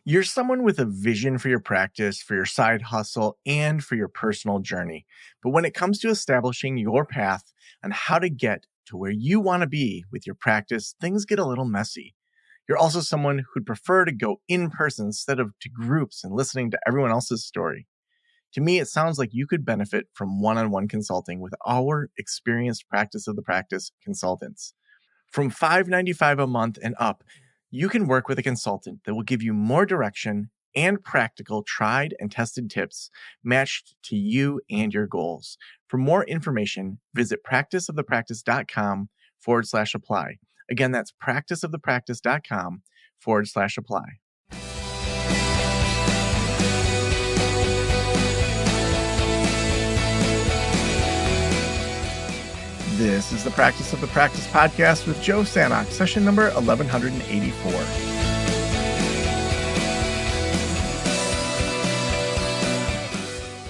You're someone with a vision for your practice, for your side hustle, and for your personal journey. But when it comes to establishing your path on how to get to where you want to be with your practice, things get a little messy. You're also someone who'd prefer to go in person instead of to groups and listening to everyone else's story. To me, it sounds like you could benefit from one on one consulting with our experienced practice of the practice consultants. From $5.95 a month and up, you can work with a consultant that will give you more direction and practical, tried and tested tips matched to you and your goals. For more information, visit practiceofthepractice.com /apply. Again, that's practiceofthepractice.com /apply. This is the Practice of the Practice podcast with Joe Sanok, session number 1184.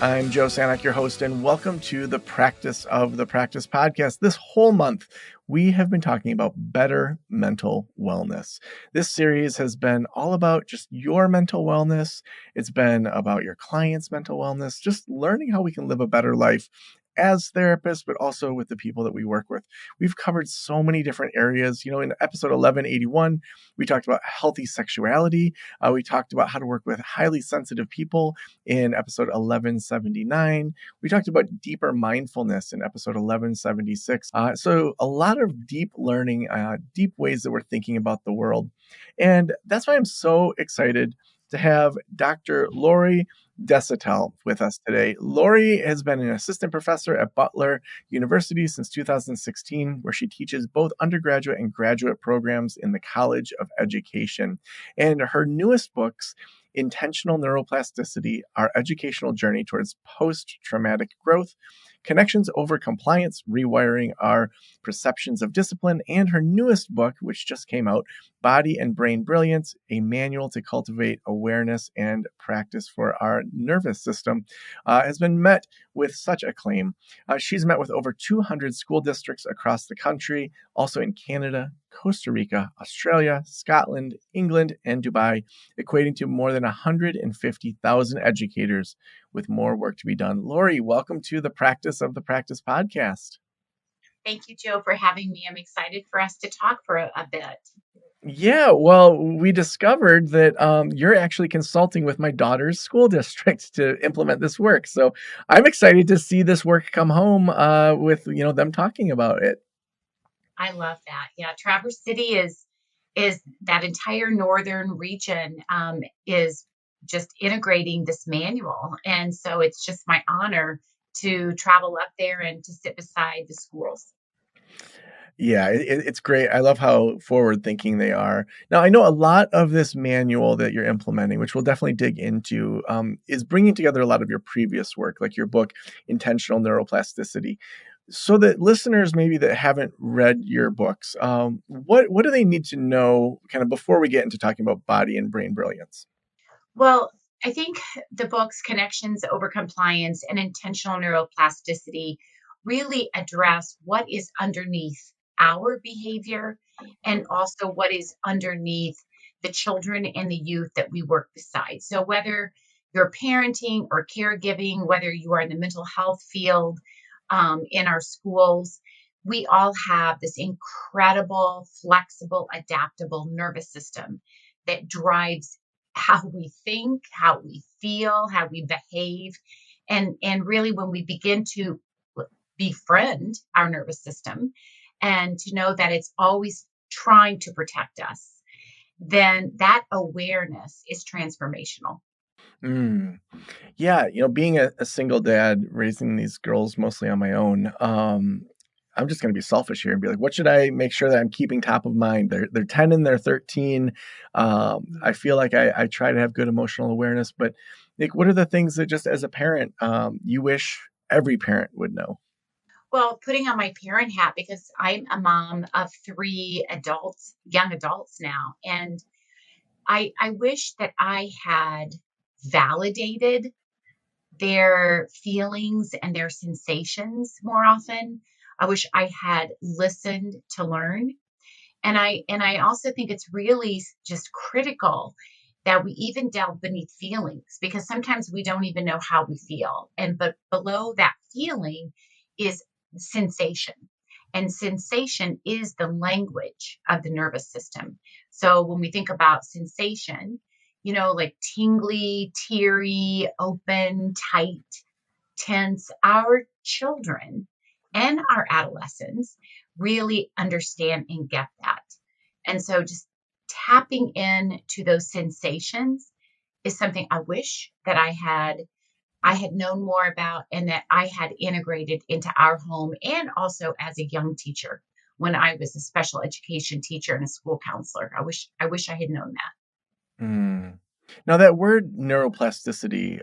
I'm Joe Sanok, your host, and welcome to the Practice of the Practice podcast. This whole month, we have been talking about better mental wellness. This series has been all about just your mental wellness. It's been about your clients' mental wellness, just learning how we can live a better life as therapists, but also with the people that we work with. We've covered so many different areas. In episode 1181, we talked about healthy sexuality. We talked about how to work with highly sensitive people in episode 1179. We talked about deeper mindfulness in episode 1176. So a lot of deep learning, deep ways that we're thinking about the world. And that's why I'm so excited to have Dr. Lori Desautels with us today. Lori has been an assistant professor at Butler University since 2016, where she teaches both undergraduate and graduate programs in the College of Education. And her newest books, Intentional Neuroplasticity, Our Educational Journey Towards Post-Traumatic Growth, Connections Over Compliance, Rewiring Our Perceptions of Discipline, and her newest book, which just came out, Body and Brain Brilliance, A Manual to Cultivate Awareness and Practice for Our Nervous System, has been met with such acclaim. She's met with over 200 school districts across the country, also in Canada, Costa Rica, Australia, Scotland, England, and Dubai, equating to more than 150,000 educators with more work to be done. Lori, welcome to the Practice of the Practice podcast. Thank you, Joe, for having me. I'm excited for us to talk for a bit. Yeah, well, we discovered that you're actually consulting with my daughter's school district to implement this work. So I'm excited to see this work come home with them talking about it. I love that. Yeah, Traverse City is that entire northern region is just integrating this manual, and so it's just my honor to travel up there and to sit beside the schools. Yeah, it's great. I love how forward thinking they are. Now, I know a lot of this manual that you're implementing, which we'll definitely dig into, is bringing together a lot of your previous work, like your book, Intentional Neuroplasticity. So that listeners maybe that haven't read your books, what do they need to know kind of before we get into talking about body and brain brilliance? Well, I think the books Connections Over Compliance and Intentional Neuroplasticity really address what is underneath our behavior and also what is underneath the children and the youth that we work beside. So whether you're parenting or caregiving, whether you are in the mental health field, in our schools, we all have this incredible, flexible, adaptable nervous system that drives how we think, how we feel, how we behave. And really, when we begin to befriend our nervous system and to know that it's always trying to protect us, then that awareness is transformational. Mm. Yeah, being a single dad raising these girls mostly on my own, I'm just going to be selfish here and be like, what should I make sure that I'm keeping top of mind? They're 10 and they're 13. I feel like I try to have good emotional awareness, but like, what are the things that just as a parent, you wish every parent would know? Well, putting on my parent hat because I'm a mom of three adults, young adults now, and I wish that I had validated their feelings and their sensations more often. I wish I had listened to learn. And I also think it's really just critical that we even delve beneath feelings, because sometimes we don't even know how we feel. But below that feeling is sensation. And sensation is the language of the nervous system. So when we think about sensation, like tingly, teary, open, tight, tense, our children and our adolescents really understand and get that. And so just tapping in to those sensations is something I wish that I had known more about, and that I had integrated into our home, and also as a young teacher when I was a special education teacher and a school counselor. I wish I had known that. Mm. Now that word neuroplasticity,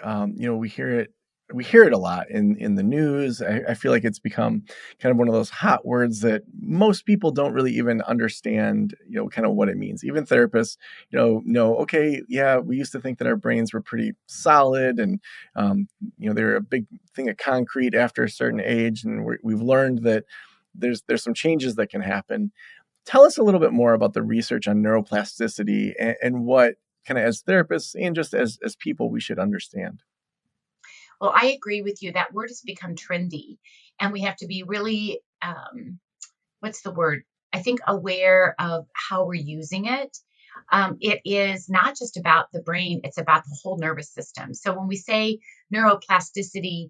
we hear it a lot in the news. I feel like it's become kind of one of those hot words that most people don't really even understand, kind of what it means. Even therapists, okay, yeah, we used to think that our brains were pretty solid and, they're a big thing of concrete after a certain age, and we've learned that there's some changes that can happen. Tell us a little bit more about the research on neuroplasticity and what kind of as therapists and just as people we should understand. Well, I agree with you. That word has become trendy, and we have to be really, what's the word? I think aware of how we're using it. It is not just about the brain, it's about the whole nervous system. So when we say neuroplasticity,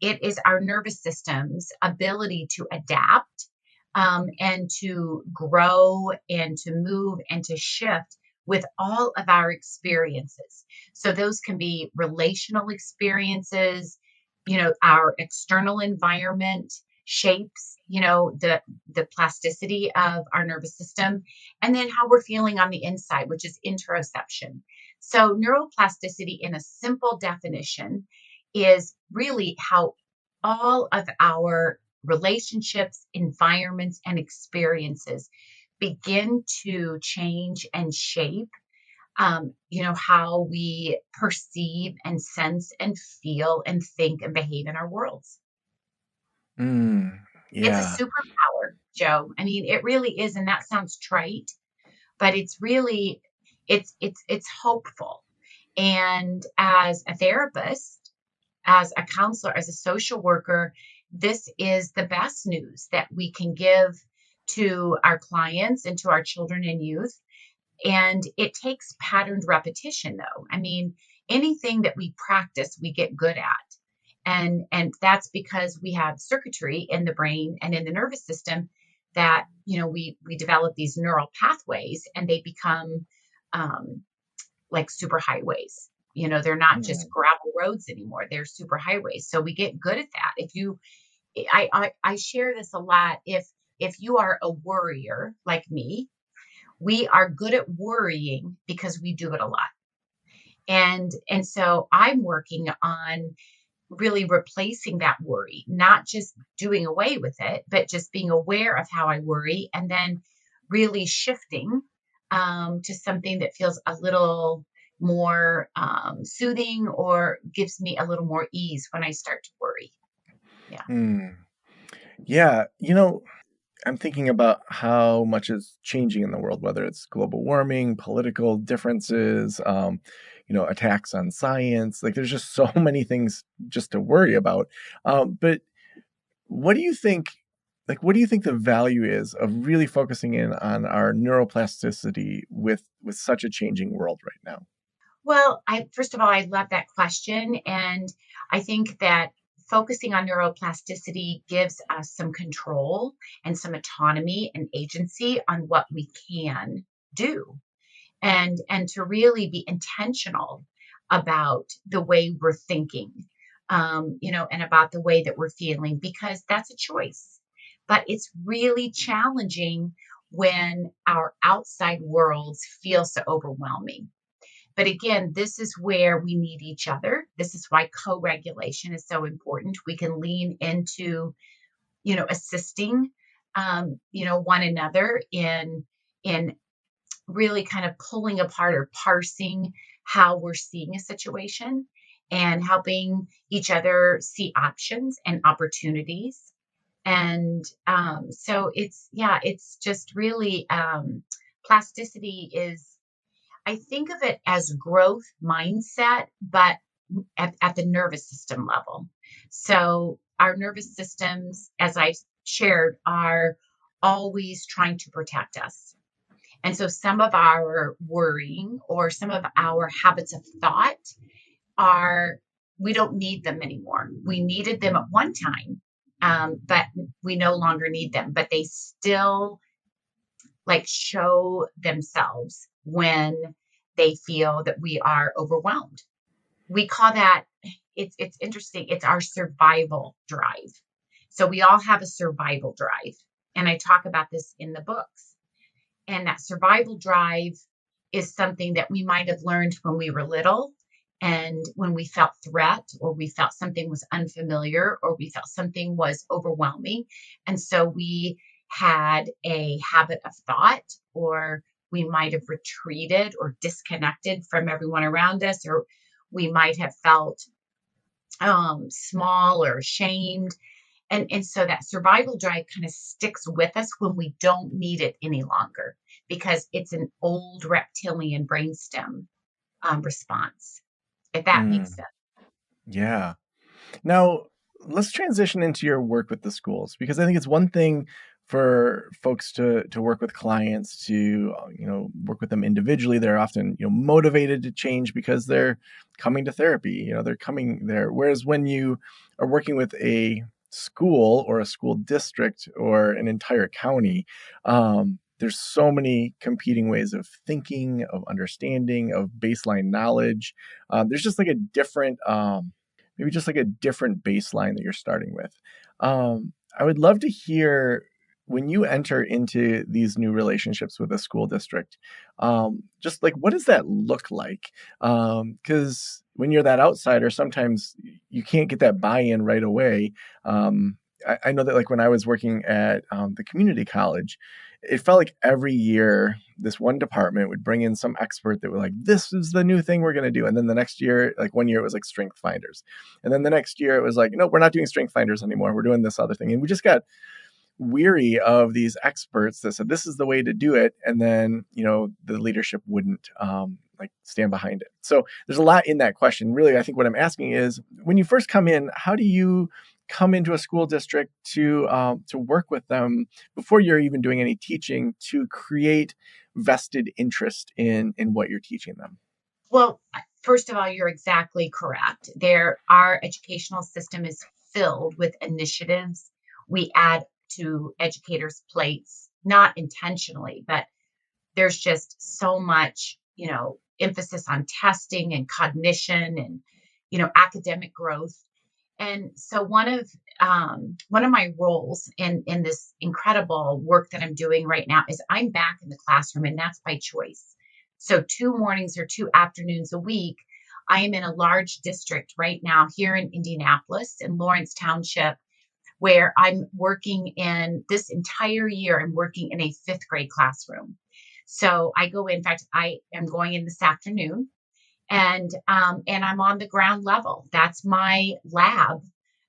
it is our nervous system's ability to adapt, and to grow and to move and to shift with all of our experiences. So those can be relational experiences, our external environment shapes, the plasticity of our nervous system, and then how we're feeling on the inside, which is interoception. So neuroplasticity, in a simple definition, is really how all of our relationships, environments, and experiences begin to change and shape, how we perceive and sense and feel and think and behave in our worlds. Mm, It's a yeah. superpower, Joe. I mean, it really is, and that sounds trite, but it's really, it's hopeful. And as a therapist, as a counselor, as a social worker, this is the best news that we can give to our clients and to our children and youth. And it takes patterned repetition, though. I mean, anything that we practice, we get good at. And that's because we have circuitry in the brain and in the nervous system that, we develop these neural pathways, and they become, like superhighways. They're not just Mm, gravel roads anymore. They're superhighways. So we get good at that. If you I share this a lot. If you are a worrier like me, we are good at worrying because we do it a lot. And so I'm working on really replacing that worry, not just doing away with it, but just being aware of how I worry, and then really shifting, to something that feels a little more, soothing, or gives me a little more ease when I start to worry. Yeah. mm. Yeah, I'm thinking about how much is changing in the world, whether it's global warming, political differences, attacks on science. Like, there's just so many things just to worry about. But what do you think? Like, what do you think the value is of really focusing in on our neuroplasticity with such a changing world right now? Well, I first of all, I love that question, and I think that focusing on neuroplasticity gives us some control and some autonomy and agency on what we can do, and to really be intentional about the way we're thinking, and about the way that we're feeling, because that's a choice. But it's really challenging when our outside worlds feel so overwhelming. But again, this is where we need each other. This is why co-regulation is so important. We can lean into, assisting, one another in really kind of pulling apart or parsing how we're seeing a situation, and helping each other see options and opportunities. And so it's, yeah, it's just really, plasticity is, I think of it as growth mindset, but at the nervous system level. So our nervous systems, as I shared, are always trying to protect us. And so some of our worrying or some of our habits of thought are, we don't need them anymore. We needed them at one time, but we no longer need them, but they still like show themselves when they feel that we are overwhelmed. We call that, it's interesting. It's our survival drive. So we all have a survival drive. And I talk about this in the books. And that survival drive is something that we might have learned when we were little and when we felt threat or we felt something was unfamiliar or we felt something was overwhelming. And so we had a habit of thought, or we might have retreated or disconnected from everyone around us, or we might have felt small or ashamed. And so that survival drive kind of sticks with us when we don't need it any longer because it's an old reptilian brainstem response, if that makes Mm, sense. yeah. Now, let's transition into your work with the schools, because I think it's one thing for folks to work with clients, to work with them individually. They're often motivated to change because they're coming to therapy. They're coming there. Whereas when you are working with a school or a school district or an entire county, there's so many competing ways of thinking, of understanding, of baseline knowledge. There's just like a different maybe just like a different baseline that you're starting with. I would love to hear, when you enter into these new relationships with a school district, just like, what does that look like? Because when you're that outsider, sometimes you can't get that buy-in right away. I know that, like, when I was working at the community college, it felt like every year this one department would bring in some expert that were like, this is the new thing we're going to do. And then the next year, like one year it was like strength finders. And then the next year it was like, no, we're not doing strength finders anymore. We're doing this other thing. And we just got weary of these experts that said this is the way to do it, and then the leadership wouldn't like stand behind it. So there's a lot in that question. Really, I think what I'm asking is, when you first come in, how do you come into a school district to work with them before you're even doing any teaching, to create vested interest in what you're teaching them? Well, first of all, you're exactly correct. Our educational system is filled with initiatives we add to educators' plates, not intentionally, but there's just so much, emphasis on testing and cognition and, academic growth. And so one of my roles in this incredible work that I'm doing right now is I'm back in the classroom, and that's by choice. So 2 mornings or 2 afternoons a week, I am in a large district right now here in Indianapolis in Lawrence Township, where I'm working in this entire year. I'm working in a fifth grade classroom. So I go in fact, I am going in this afternoon, and I'm on the ground level. That's my lab.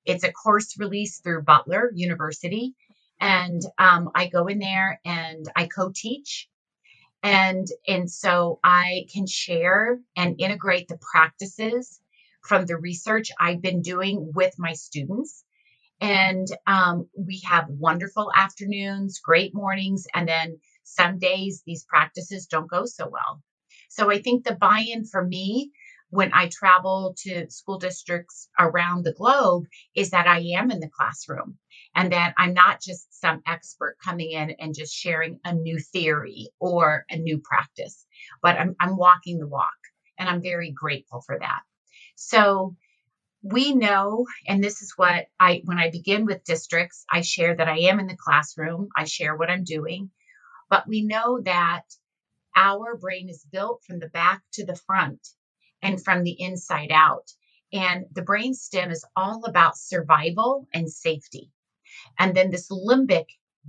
It's a course release through Butler University, and I go in there and I co-teach, and so I can share and integrate the practices from the research I've been doing with my students. And we have wonderful afternoons, great mornings, and then some days these practices don't go so well. So I think the buy in for me when I travel to school districts around the globe is that I am in the classroom and that I'm not just some expert coming in and just sharing a new theory or a new practice, but I'm walking the walk. And I'm very grateful for that. So we know, and this is what when I begin with districts, I share that I am in the classroom, I share what I'm doing, but we know that our brain is built from the back to the front and from the inside out. And the brain stem is all about survival and safety. And then this limbic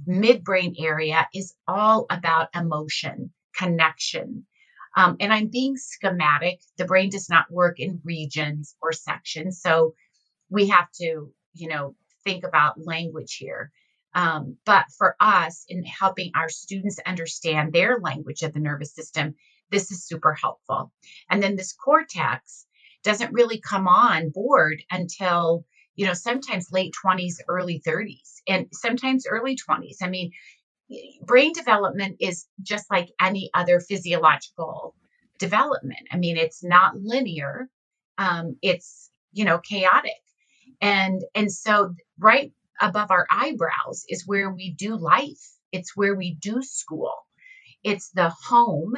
midbrain area is all about emotion, connection. And I'm being schematic. The brain does not work in regions or sections. So we have to, think about language here. But for us, in helping our students understand their language of the nervous system, this is super helpful. And then this cortex doesn't really come on board until, sometimes late 20s, early 30s, and sometimes early 20s. I mean, brain development is just like any other physiological development. I mean, it's not linear. It's, chaotic. And so right above our eyebrows is where we do life. It's where we do school. It's the home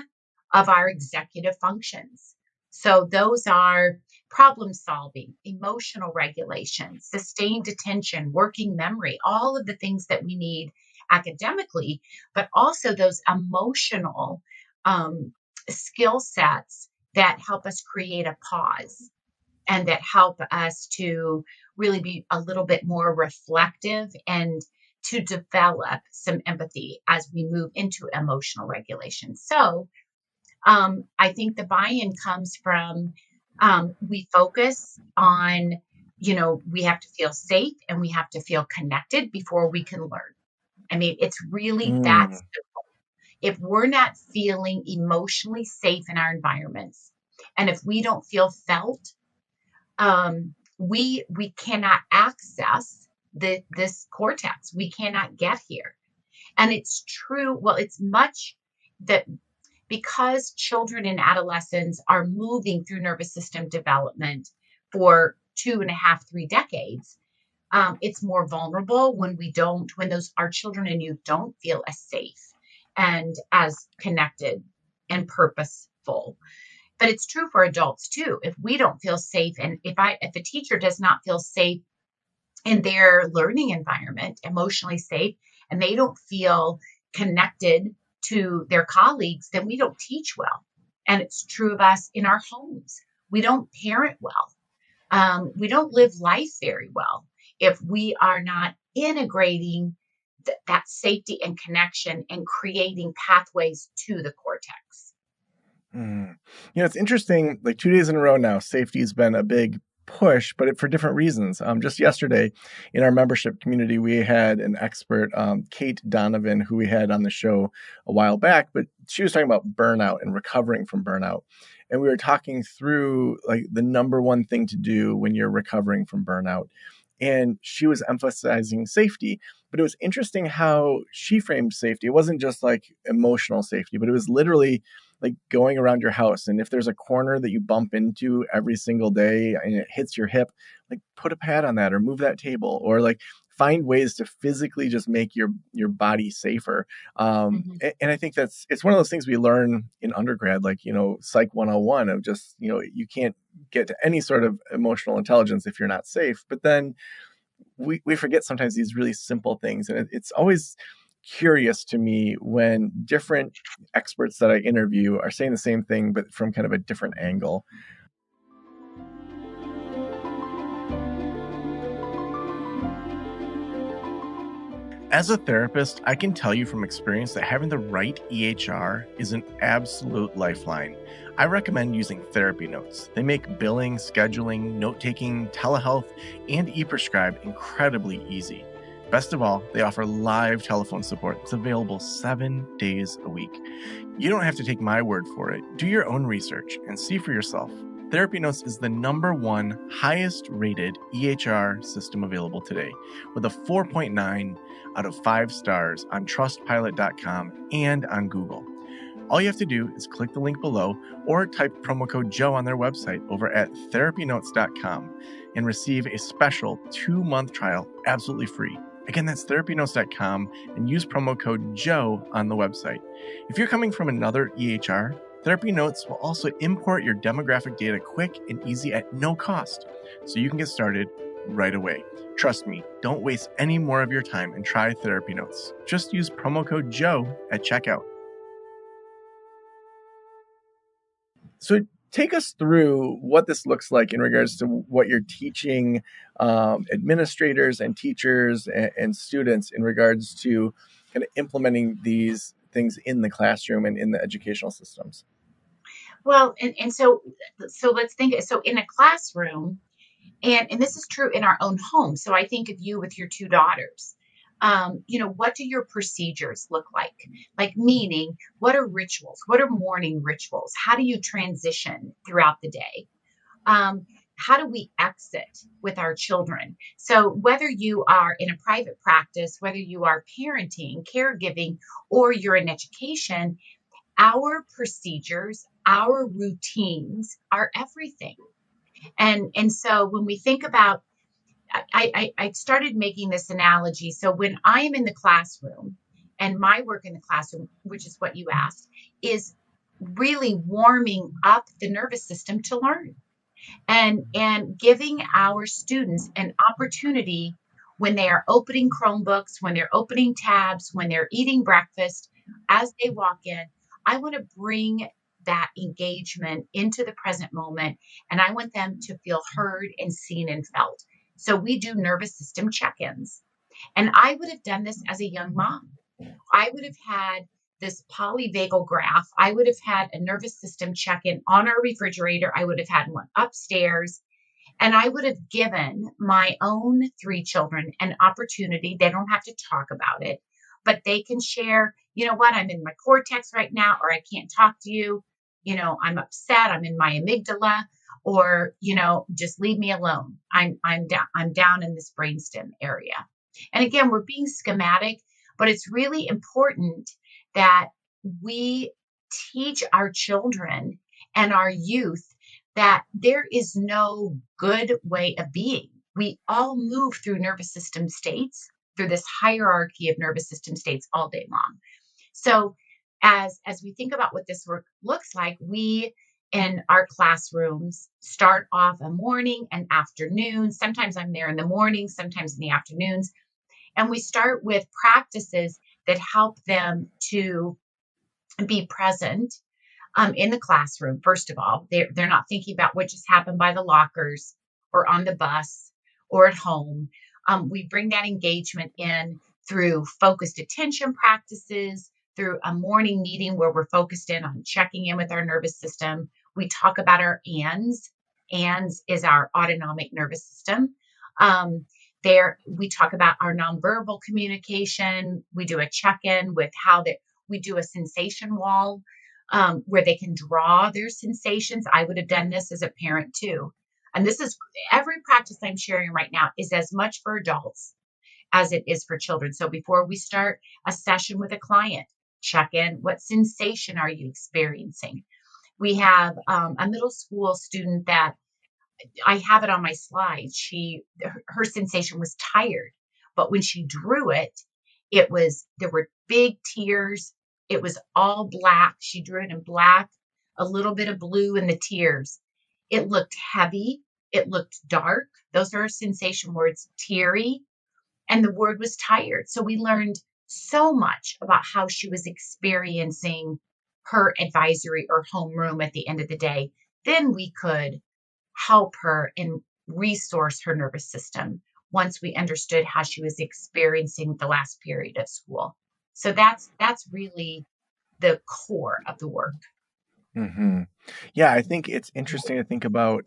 of our executive functions. So those are problem solving, emotional regulation, sustained attention, working memory, all of the things that we need academically, but also those emotional skill sets that help us create a pause and that help us to really be a little bit more reflective and to develop some empathy as we move into emotional regulation. So I think the buy-in comes from we focus on, we have to feel safe and we have to feel connected before we can learn. I mean, it's really that Mm. simple. If we're not feeling emotionally safe in our environments, and if we don't feel felt, we cannot access this cortex. We cannot get here. And it's true. Well, it's much that because children and adolescents are moving through nervous system development for 2.5, 3 decades, it's more vulnerable when those our children and youth don't feel as safe and as connected and purposeful. But it's true for adults too. If we don't feel safe, and if a teacher does not feel safe in their learning environment, emotionally safe, and they don't feel connected to their colleagues, then we don't teach well. And it's true of us in our homes. We don't parent well. We don't live life very well if we are not integrating that safety and connection and creating pathways to the cortex. Mm. It's interesting. Like 2 days in a row now, safety's been a big push, but for different reasons. Just yesterday, in our membership community, we had an expert, Kate Donovan, who we had on the show a while back. But she was talking about burnout and recovering from burnout, and we were talking through like the number one thing to do when you're recovering from burnout. And she was emphasizing safety, but it was interesting how she framed safety. It wasn't just like emotional safety, but it was literally like going around your house, and if there's a corner that you bump into every single day and it hits your hip, like put a pad on that or move that table, or like find ways to physically just make your body safer. Mhm. And I think it's one of those things we learn in undergrad, like psych 101, of just you can't get to any sort of emotional intelligence if you're not safe. But then we forget sometimes these really simple things. And it's always curious to me when different experts that I interview are saying the same thing, but from kind of a different angle. As a therapist, I can tell you from experience that having the right EHR is an absolute lifeline. I recommend using therapy notes. They make billing, scheduling, note taking, telehealth, and e prescribe incredibly easy. Best of all, they offer live telephone support. It's available 7 days a week. You don't have to take my word for it. Do your own research and see for yourself. Therapy Notes is the #1 highest rated EHR system available today, with a 4.9 out of 5 stars on trustpilot.com and on Google. All you have to do is click the link below or type promo code Joe on their website over at therapynotes.com and receive a special 2-month trial absolutely free. Again, that's therapynotes.com, and use promo code Joe on the website. If you're coming from another EHR, Therapy Notes will also import your demographic data quick and easy at no cost, so you can get started right away. Trust me, don't waste any more of your time and try Therapy Notes. Just use promo code Joe at checkout. So take us through what this looks like in regards to what you're teaching administrators and teachers and students in regards to kind of implementing these things in the classroom and in the educational systems. Well, and so let's think. So in a classroom, and this is true in our own home. So I think of you with your two daughters. What do your procedures look like? Like, meaning, what are rituals? What are morning rituals? How do you transition throughout the day? Um, how do we exit with our children? So, whether you are in a private practice, whether you are parenting, caregiving, or you're in education, our procedures, our routines are everything. And so when we think about, I started making this analogy. So when I am in the classroom, and my work in the classroom, which is what you asked, is really warming up the nervous system to learn, and giving our students an opportunity when they are opening Chromebooks, when they're opening tabs, when they're eating breakfast, as they walk in. I want to bring that engagement into the present moment, and I want them to feel heard and seen and felt. So we do nervous system check-ins, and I would have done this as a young mom. I would have had this polyvagal graph. I would have had a nervous system check in on our refrigerator. I would have had one upstairs. And I would have given my own three children an opportunity. They don't have to talk about it, but they can share, you know what, I'm in my cortex right now, or I can't talk to you. I'm upset. I'm in my amygdala, or, just leave me alone. I'm down in this brainstem area. And again, we're being schematic, but it's really important that we teach our children and our youth that there is no good way of being. We all move through nervous system states, through this hierarchy of nervous system states all day long. So as we think about what this work looks like, we in our classrooms start off a morning and afternoon. Sometimes I'm there in the morning, sometimes in the afternoons. And we start with practices that help them to be present in the classroom. First of all, they're not thinking about what just happened by the lockers or on the bus or at home. We bring that engagement in through focused attention practices, through a morning meeting where we're focused in on checking in with our nervous system. We talk about our ANDs. ANDs is our autonomic nervous system. There, we talk about our nonverbal communication. We do a check-in with how that we do a sensation wall, where they can draw their sensations. I would have done this as a parent too. And this is every practice I'm sharing right now is as much for adults as it is for children. So before we start a session with a client, check in. What sensation are you experiencing? We have a middle school student that I have it on my slide. Her sensation was tired, but when she drew it, there were big tears. It was all black. She drew it in black, a little bit of blue in the tears. It looked heavy. It looked dark. Those are her sensation words, teary, and the word was tired. So we learned so much about how she was experiencing her advisory or homeroom at the end of the day. Then we could help her and resource her nervous system once we understood how she was experiencing the last period of school. So that's really the core of the work. Hmm. Yeah, I think it's interesting to think about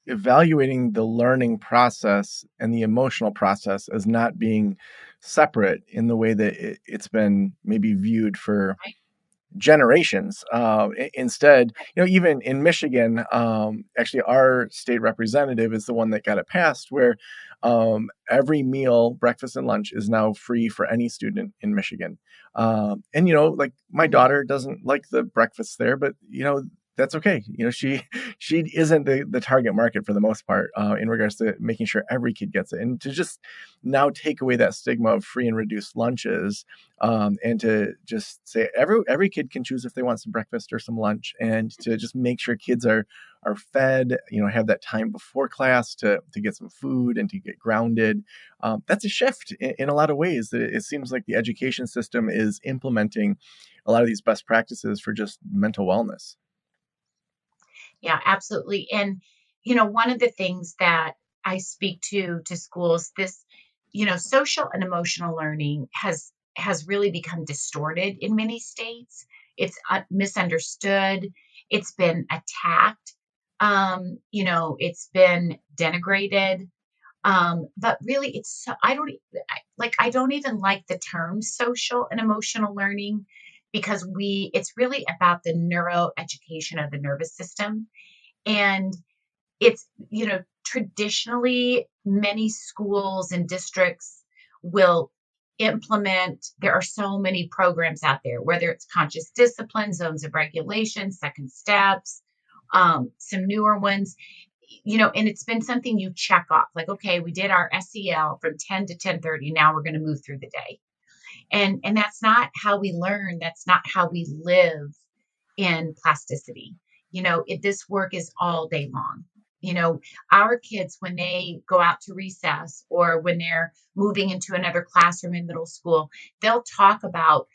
evaluating the learning process and the emotional process as not being separate in the way that it's been maybe viewed for Right? generations. Instead, even in Michigan, actually, our state representative is the one that got it passed, where every meal, breakfast and lunch, is now free for any student in Michigan. And like my Mhm. daughter doesn't like the breakfast there, but that's okay. She isn't the target market for the most part in regards to making sure every kid gets it, and to just now take away that stigma of free and reduced lunches, and to just say every kid can choose if they want some breakfast or some lunch, and to just make sure kids are fed, have that time before class to get some food and to get grounded. That's a shift in a lot of ways. It seems like the education system is implementing a lot of these best practices for just mental wellness. Yeah, absolutely. And one of the things that I speak to schools, this, social and emotional learning has really become distorted in many states. It's misunderstood. It's been attacked. It's been denigrated. But really, it's so, I don't even like the term social and emotional learning because it's really about the neuroeducation of the nervous system. And it's, traditionally many schools and districts will implement, there are so many programs out there, whether it's conscious discipline, zones of regulation, second steps, some newer ones, and it's been something you check off, like, okay, we did our SEL from 10 to 10:30, now we're going to move through the day. And that's not how we learn, that's not how we live in plasticity. This work is all day long. you know our kids, when they go out to recess or when they're moving into another classroom in middle school, they'll talk about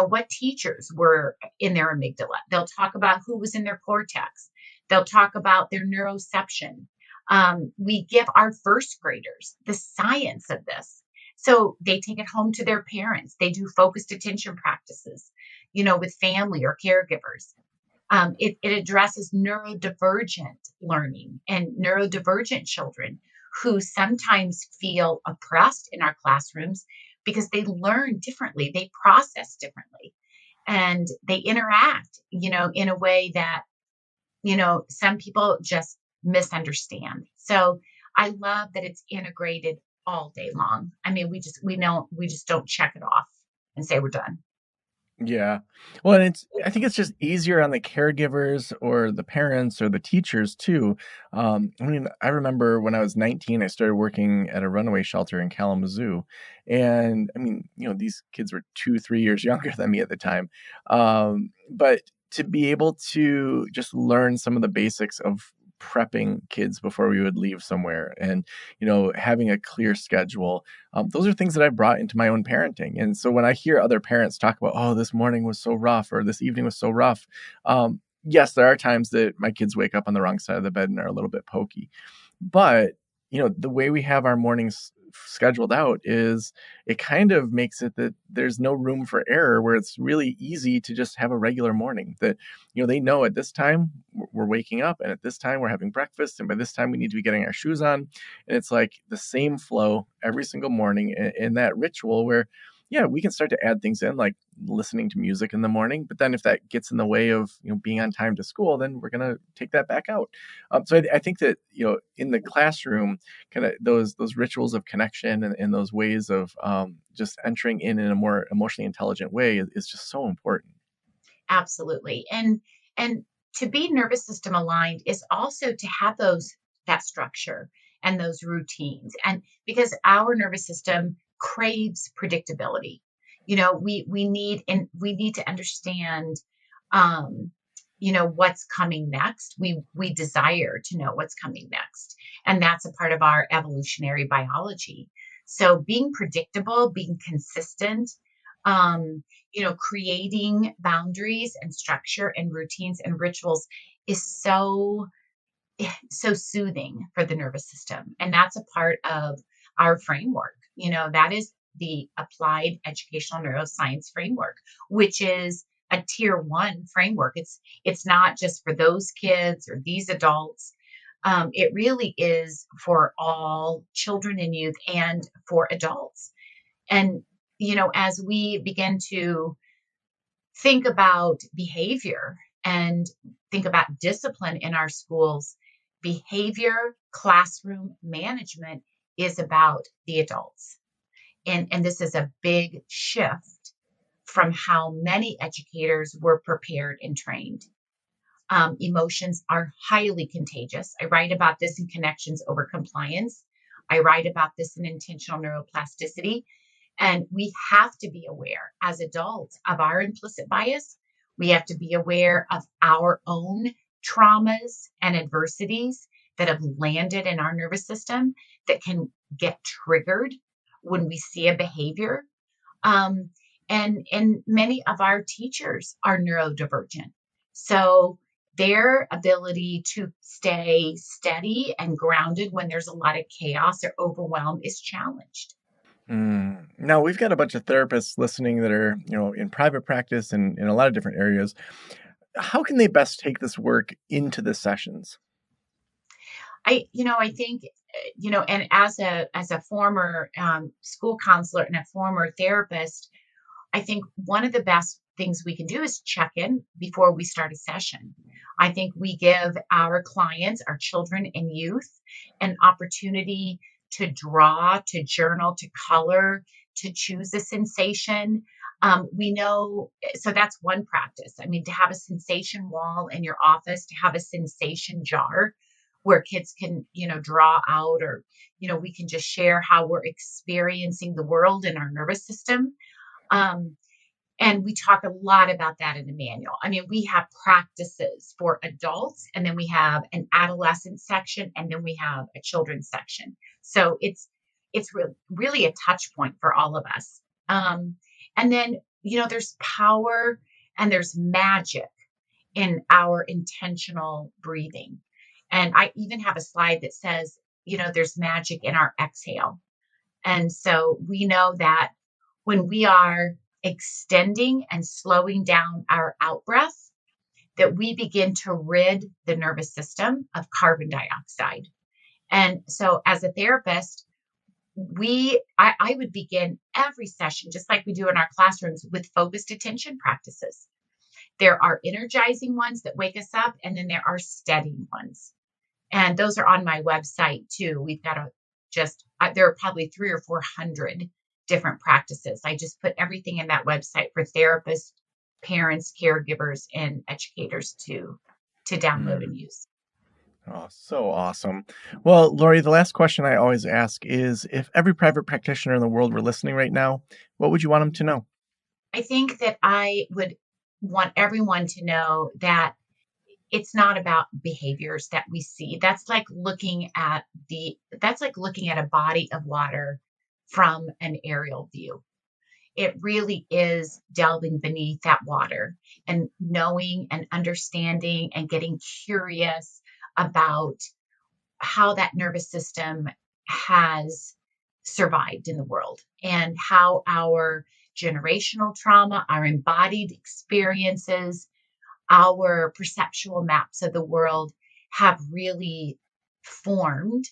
what teachers were in their amygdala, they'll talk about who was in their cortex, they'll talk about their neuroception. We give our first graders the science of this, so they take it home to their parents, they do focused attention practices with family or caregivers. It addresses neurodivergent learning and neurodivergent children who sometimes feel oppressed in our classrooms because they learn differently, they process differently, and they interact, in a way that, some people just misunderstand. So I love that it's integrated all day long. I mean, we just don't check it off and say we're done. Yeah. Well, and I think it's just easier on the caregivers or the parents or the teachers too. I mean, I remember when I was 19, I started working at a runaway shelter in Kalamazoo. And I mean, these kids were 2, 3 years younger than me at the time. But to be able to just learn some of the basics of prepping kids before we would leave somewhere and, having a clear schedule, those are things that I brought into my own parenting. And so when I hear other parents talk about, oh, this morning was so rough or this evening was so rough, yes, there are times that my kids wake up on the wrong side of the bed and are a little bit pokey. But, the way we have our mornings scheduled out is it kind of makes it that there's no room for error, where it's really easy to just have a regular morning that, they know at this time we're waking up and at this time we're having breakfast. And by this time we need to be getting our shoes on. And it's like the same flow every single morning in that ritual where, yeah, we can start to add things in like listening to music in the morning. But then if that gets in the way of, being on time to school, then we're going to take that back out. So I think that, in the classroom, kind of those rituals of connection and those ways of just entering in a more emotionally intelligent way is just so important. Absolutely. And to be nervous system aligned is also to have that structure and those routines. And because our nervous system craves predictability. We need to understand um what's coming next. We desire to know what's coming next. And that's a part of our evolutionary biology. So being predictable, being consistent, creating boundaries and structure and routines and rituals is so soothing for the nervous system. And that's a part of our framework. That is the applied educational neuroscience framework, which is a tier one framework. It's not just for those kids or these adults. It really is for all children and youth and for adults. And, as we begin to think about behavior and think about discipline in our schools, behavior, classroom management is about the adults. And this is a big shift from how many educators were prepared and trained. Emotions are highly contagious. I write about this in Connections Over Compliance. I write about this in Intentional Neuroplasticity. And we have to be aware as adults of our implicit bias. We have to be aware of our own traumas and adversities that have landed in our nervous system that can get triggered when we see a behavior. And many of our teachers are neurodivergent. So their ability to stay steady and grounded when there's a lot of chaos or overwhelm is challenged. Now we've got a bunch of therapists listening that are, in private practice and in a lot of different areas. How can they best take this work into the sessions? I think And as a former school counselor and a former therapist, I think one of the best things we can do is check in before we start a session. I think we give our clients, our children and youth, an opportunity to draw, to journal, to color, to choose a sensation. We know, so that's one practice. I mean, to have a sensation wall in your office, to have a sensation jar where kids can, draw out, or, we can just share how we're experiencing the world and our nervous system. Um, and we talk a lot about that in the manual. I mean, we have practices for adults, and then we have an adolescent section, and then we have a children's section. So it's really a touch point for all of us. And then, there's power and there's magic in our intentional breathing. And I even have a slide that says, there's magic in our exhale. And so we know that when we are extending and slowing down our out breath, that we begin to rid the nervous system of carbon dioxide. And so as a therapist, I would begin every session, just like we do in our classrooms, with focused attention practices. There are energizing ones that wake us up, and then there are steadying ones. And those are on my website too. We've got there are probably 300 or 400 different practices. I just put everything in that website for therapists, parents, caregivers, and educators to download and use. Oh, so awesome. Well, Lori, the last question I always ask is, if every private practitioner in the world were listening right now, what would you want them to know? I think that I would want everyone to know that it's not about behaviors that we see. That's like looking at a body of water from an aerial view. It really is delving beneath that water and knowing and understanding and getting curious about how that nervous system has survived in the world, and how our generational trauma, our embodied experiences, our perceptual maps of the world have really formed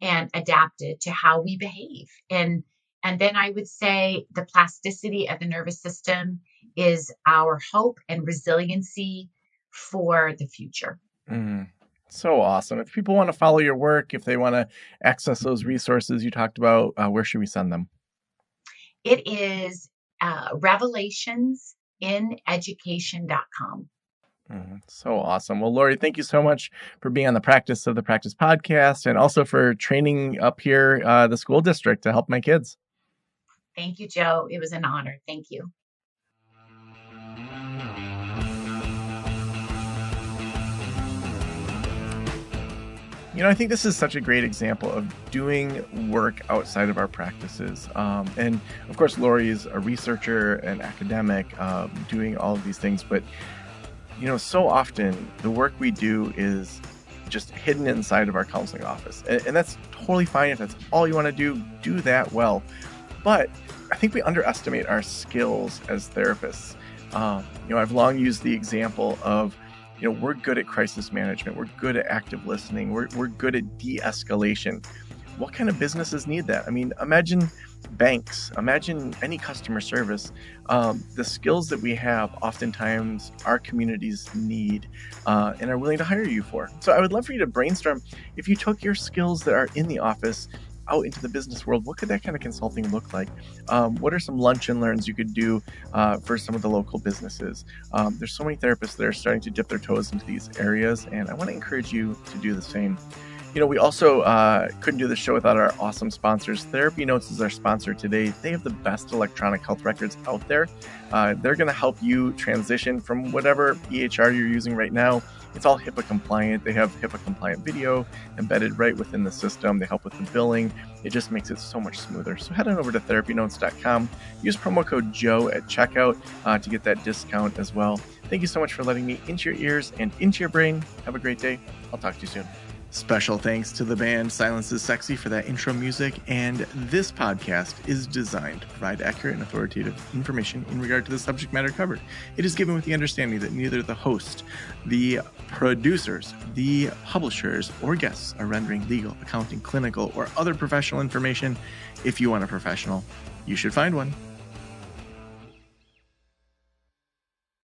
and adapted to how we behave. And then I would say the plasticity of the nervous system is our hope and resiliency for the future. So awesome. If people want to follow your work, if they want to access those resources you talked about, where should we send them? It is revelationsineducation.com. So awesome. Well, Lori, thank you so much for being on the Practice of the Practice podcast, and also for training up here the school district to help my kids. Thank you, Joe. It was an honor. Thank you. I think this is such a great example of doing work outside of our practices. And of course, Lori is a researcher and academic, doing all of these things. But, so often the work we do is just hidden inside of our counseling office. And that's totally fine. If that's all you want to do that well. But I think we underestimate our skills as therapists. I've long used the example of, we're good at crisis management. We're good at active listening. We're good at de-escalation. What kind of businesses need that? I mean, imagine banks, imagine any customer service. The skills that we have, oftentimes our communities need and are willing to hire you for. So I would love for you to brainstorm, if you took your skills that are in the office out into the business world, what could that kind of consulting look like? What are some lunch and learns you could do for some of the local businesses? There's so many therapists that are starting to dip their toes into these areas, and I want to encourage you to do the same. We also couldn't do this show without our awesome sponsors. Therapy Notes is our sponsor today. They have the best electronic health records out there. They're going to help you transition from whatever EHR you're using right now. It's all HIPAA compliant. They have HIPAA compliant video embedded right within the system. They help with the billing. It just makes it so much smoother. So head on over to therapynotes.com. Use promo code Joe at checkout to get that discount as well. Thank you so much for letting me into your ears and into your brain. Have a great day. I'll talk to you soon. Special thanks to the band Silence is Sexy for that intro music, and this podcast is designed to provide accurate and authoritative information in regard to the subject matter covered. It is given with the understanding that neither the host, the producers, the publishers, or guests are rendering legal, accounting, clinical, or other professional information. If you want a professional, you should find one.